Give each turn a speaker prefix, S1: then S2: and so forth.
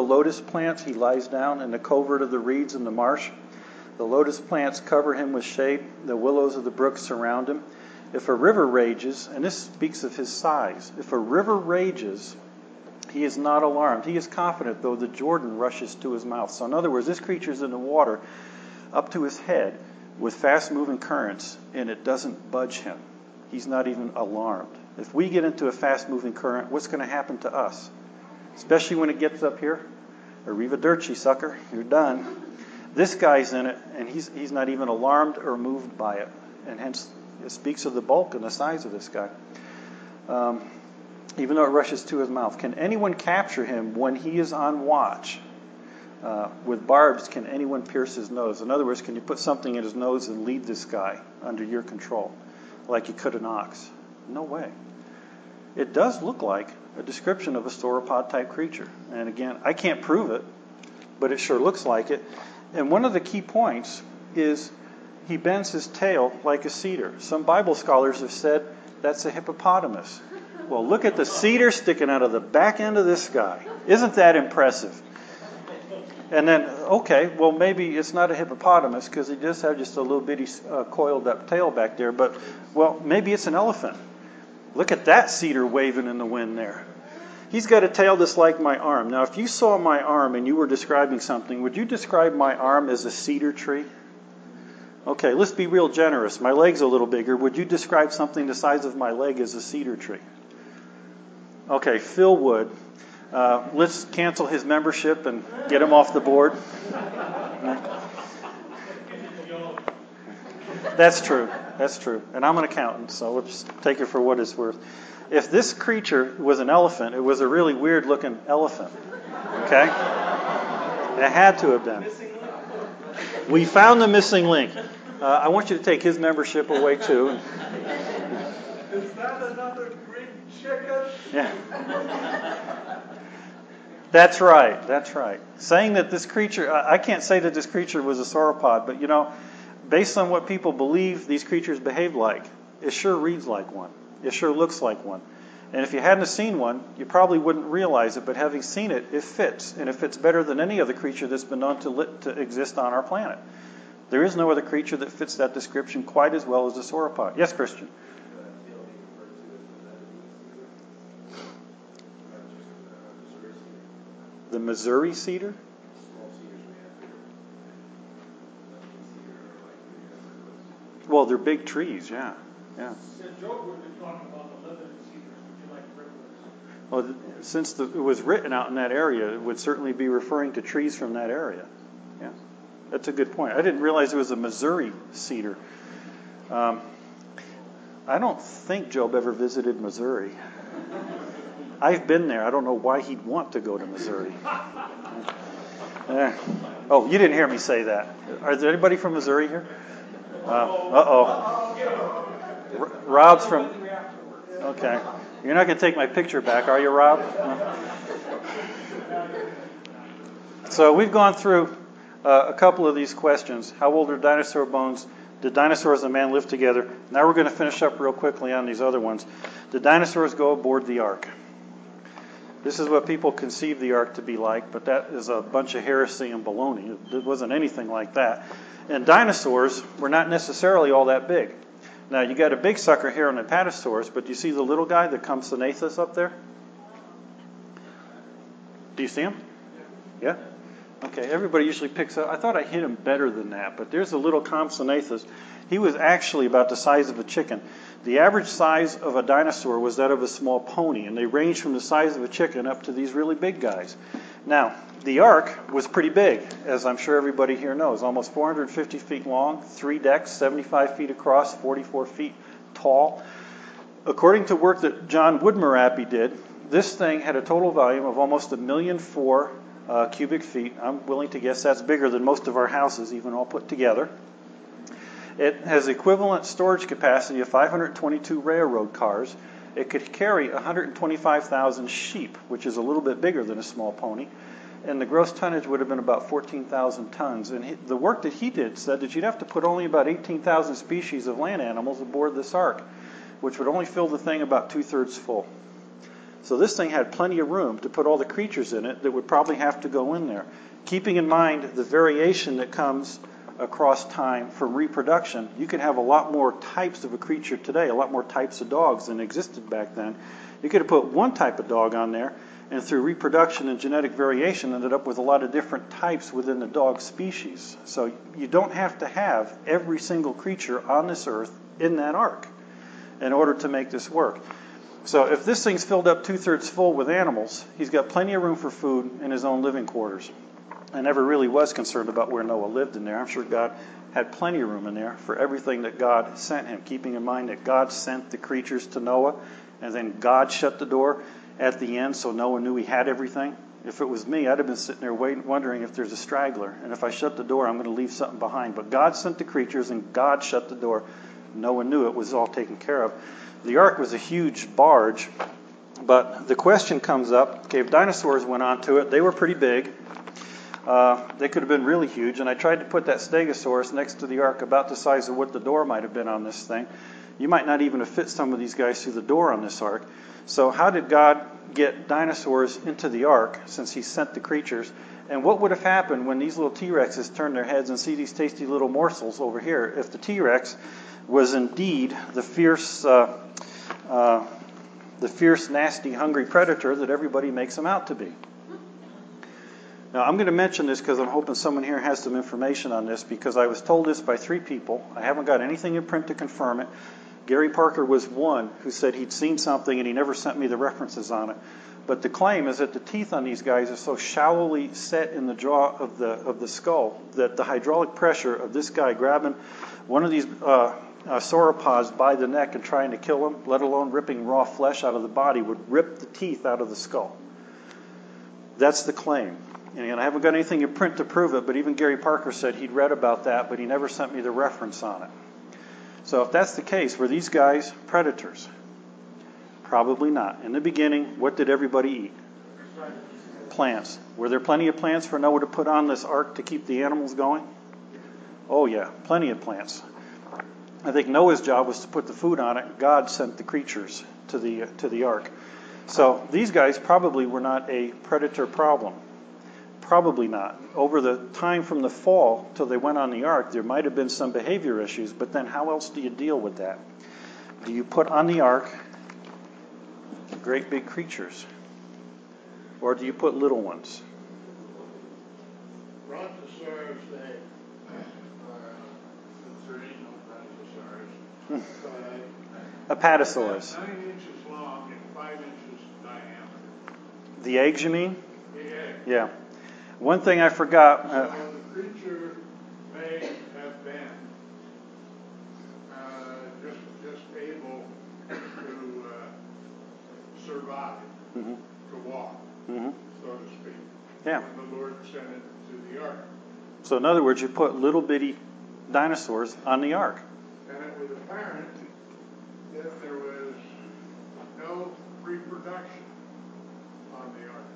S1: The lotus plants, he lies down in the covert of the reeds in the marsh. The lotus plants cover him with shade. The willows of the brook surround him. If a river rages, and this speaks of his size, if a river rages, he is not alarmed. He is confident, though the Jordan rushes to his mouth. So in other words, this creature's in the water up to his head with fast-moving currents, and it doesn't budge him. He's not even alarmed. If we get into a fast-moving current, what's going to happen to us? Especially when it gets up here. Arrivederci, sucker. You're done. This guy's in it, and he's not even alarmed or moved by it. And hence, it speaks of the bulk and the size of this guy. Even though it rushes to his mouth. Can anyone capture him when he is on watch? With barbs, can anyone pierce his nose? In other words, can you put something in his nose and lead this guy under your control, like you could an ox? No way. It does look like a description of a sauropod-type creature. And again, I can't prove it, but it sure looks like it. And one of the key points is he bends his tail like a cedar. Some Bible scholars have said that's a hippopotamus. Well, look at the cedar sticking out of the back end of this guy. Isn't that impressive? And then, okay, well, maybe it's not a hippopotamus because he does have just a little bitty coiled up tail back there. But, well, maybe it's an elephant. Look at that cedar waving in the wind there. He's got a tail that's like my arm. Now, if you saw my arm and you were describing something, would you describe my arm as a cedar tree? Okay, let's be real generous. My leg's a little bigger. Would you describe something the size of my leg as a cedar tree? Okay, Phil would. Let's cancel his membership and get him off the board. That's true. That's true. And I'm an accountant, so let's take it for what it's worth. If this creature was an elephant, it was a really weird-looking elephant. Okay? It had to have been. We found the missing link. I want you to take his membership away, too.
S2: Is that another Greek chicken?
S1: Yeah. That's right. That's right. Saying that this creature, I can't say that this creature was a sauropod, but, you know, based on what people believe these creatures behave like, it sure reads like one. It sure looks like one. And if you hadn't seen one, you probably wouldn't realize it, but having seen it, it fits. And it fits better than any other creature that's been known to exist on our planet. There is no other creature that fits that description quite as well as the sauropod. Yes, Christian? The Missouri cedar? Well, they're big trees, yeah. Yeah.
S2: Job would be talking about the Lebanon cedars. Would you like privilege?
S1: Well, since it was written out in that area, it would certainly be referring to trees from that area. Yeah, that's a good point. I didn't realize it was a Missouri cedar. I don't think Job ever visited Missouri. I've been there. I don't know why he'd want to go to Missouri. Oh, you didn't hear me say that. Is there anybody from Missouri here? Rob's from... Okay. You're not going to take my picture back, are you, Rob? No. So we've gone through a couple of these questions. How old are dinosaur bones? Did dinosaurs and man live together? Now we're going to finish up real quickly on these other ones. Did dinosaurs go aboard the ark? This is what people conceive the ark to be like, but that is a bunch of heresy and baloney. It wasn't anything like that. And dinosaurs were not necessarily all that big. Now, you got a big sucker here on the Apatosaurus, but do you see the little guy, the Compsognathus up there? Do you see him? Yeah? Okay, everybody usually picks up. I thought I hit him better than that, but there's a little Compsognathus. He was actually about the size of a chicken. The average size of a dinosaur was that of a small pony, and they range from the size of a chicken up to these really big guys. Now, the ark was pretty big, as I'm sure everybody here knows, almost 450 feet long, 3 decks, 75 feet across, 44 feet tall. According to work that John Woodmarappy did, this thing had a total volume of almost 1,000,004 cubic feet. I'm willing to guess that's bigger than most of our houses, even all put together. It has equivalent storage capacity of 522 railroad cars. It could carry 125,000 sheep, which is a little bit bigger than a small pony. And the gross tonnage would have been about 14,000 tons. And the work that he did said that you'd have to put only about 18,000 species of land animals aboard this ark, which would only fill the thing about 2/3 full. So this thing had plenty of room to put all the creatures in it that would probably have to go in there. Keeping in mind the variation that comes across time from reproduction, you could have a lot more types of a creature today, a lot more types of dogs than existed back then. You could have put one type of dog on there, and through reproduction and genetic variation ended up with a lot of different types within the dog species. So you don't have to have every single creature on this earth in that ark in order to make this work. So if this thing's filled up 2/3 full with animals, he's got plenty of room for food in his own living quarters. I never really was concerned about where Noah lived in there. I'm sure God had plenty of room in there for everything that God sent him, keeping in mind that God sent the creatures to Noah, and then God shut the door at the end so Noah knew he had everything. If it was me, I'd have been sitting there waiting, wondering if there's a straggler, and if I shut the door, I'm going to leave something behind. But God sent the creatures, and God shut the door. Noah knew it was all taken care of. The ark was a huge barge, but the question comes up, okay, if dinosaurs went onto it, they were pretty big. They could have been really huge, and I tried to put that stegosaurus next to the ark about the size of what the door might have been on this thing. You might not even have fit some of these guys through the door on this ark. So how did God get dinosaurs into the ark since he sent the creatures? And what would have happened when these little T-Rexes turned their heads and see these tasty little morsels over here if the T-Rex was indeed the fierce, nasty, hungry predator that everybody makes him out to be? Now, I'm going to mention this because I'm hoping someone here has some information on this, because I was told this by 3 people. I haven't got anything in print to confirm it. Gary Parker was one who said he'd seen something and he never sent me the references on it. But the claim is that the teeth on these guys are so shallowly set in the jaw of the skull that the hydraulic pressure of this guy grabbing one of these sauropods by the neck and trying to kill him, let alone ripping raw flesh out of the body, would rip the teeth out of the skull. That's the claim. And I haven't got anything in print to prove it, but even Gary Parker said he'd read about that, but he never sent me the reference on it. So if that's the case, were these guys predators? Probably not. In the beginning, what did everybody eat? Plants. Were there plenty of plants for Noah to put on this ark to keep the animals going? Oh yeah, plenty of plants. I think Noah's job was to put the food on it. God sent the creatures to the ark. So these guys probably were not a predator problem. Probably not. Over the time from the fall till they went on the ark, there might have been some behavior issues, but then how else do you deal with that? Do you put on the ark great big creatures? Or do you put little ones?
S3: Brontosaurus, since there ain't no brontosaurus.
S1: Apatosaurus.
S3: 9 inches long and 5 inches diameter.
S1: The eggs, you mean?
S3: The egg.
S1: Yeah. One thing I forgot.
S3: So the creature may have been just able to survive, to walk, so to speak.
S1: Yeah.
S3: When the Lord sent it to the ark.
S1: So in other words, you put little bitty dinosaurs on the ark.
S3: And it was apparent that there was no reproduction on the ark.